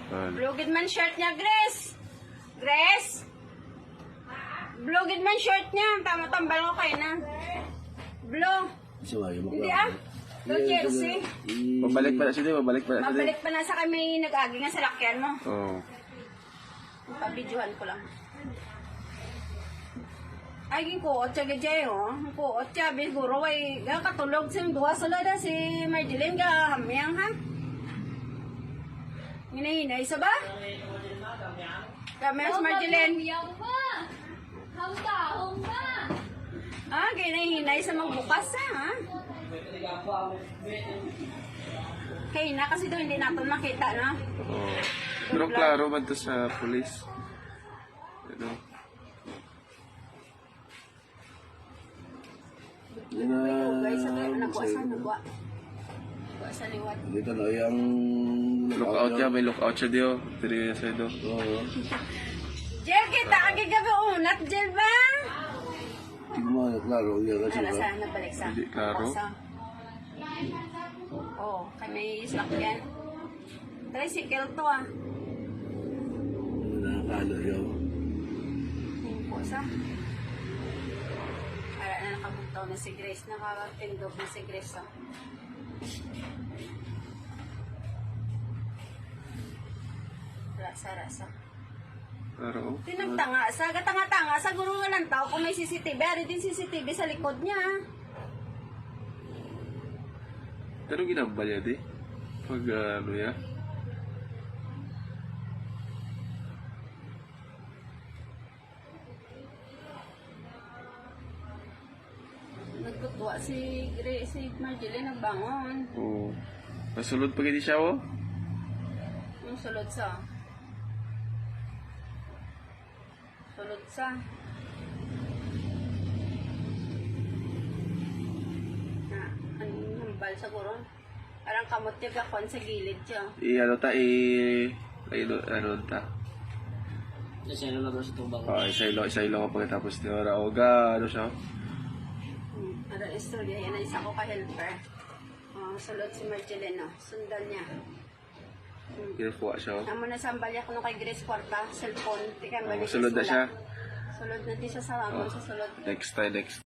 Blue man shirt niya, Grace. Grace. Blue man shirt niya. Tama-tambal ko kayo na. Blue. Hindi ah. Blue jersey. Mabalik pa na siya, mabalik pa na siya. Mabalik pa na sa kami nag-agi nga sa lakyan mo. Oo. Pabidyohan ko lang. Ay, kuot siya gajay, oh. Kuot siya, siguro, ay, katulog sa duwa sa lada si Marjeline, hamyang, ha? Hinahinay sa ba? Kamiyang si Marjeline. Yang ba? Hangtaong ba? Ah, hinahinay sa magbukas, ha? Kaya na, kasi doon hindi natin makita, no? Oo. Pero klaro man to sa police. Ano? Guys, nagwa sa liwat. Dito na yung... Lookout siya, may lookout siya diyo. Tiri sa ito. Oo. Jel, kita kagi gabi unat, Jel ba? Tingnan mo, klaro. Yan kasi Para ba? sa nabalik sa Hindi klaro. Oo, kami sakyan. Tricycle to ah. Nakakalo yun. Yung sa. Para na nakabugtaw na si Grace. Nakakatindog na si Grace ah. Rasa-rasa. Klaro. Tinagtanga sa, gatanga-tanga sa guro nga lang tao kung may CCTV. Ari din CCTV sa likod niya. Pero ginambal niya di. Pag ano ya. Nagtutwa si Grace, si Marjeline nagbangon. Oo. Masulod pa gini siya oh. Yung sulod sa. Sulod sa. Na, ang nambal sa guro. Parang kamot niya gakon sa gilid siya. Ano ta ano ta. Naselo na ba sa tubang? Isa-ilo ko pagkatapos ni Ora. O ga, ano siya? Ano istorya, yan ang isa ko ka-helper. Sulod si Marjeline, no? Sundan niya. Kinukuha siya. Amo na sambal niya kuno kay Grace Kwarta, cellphone. Tikan balik Sulod na siya. Sulod na di siya sa amon sa sulod. Next time, next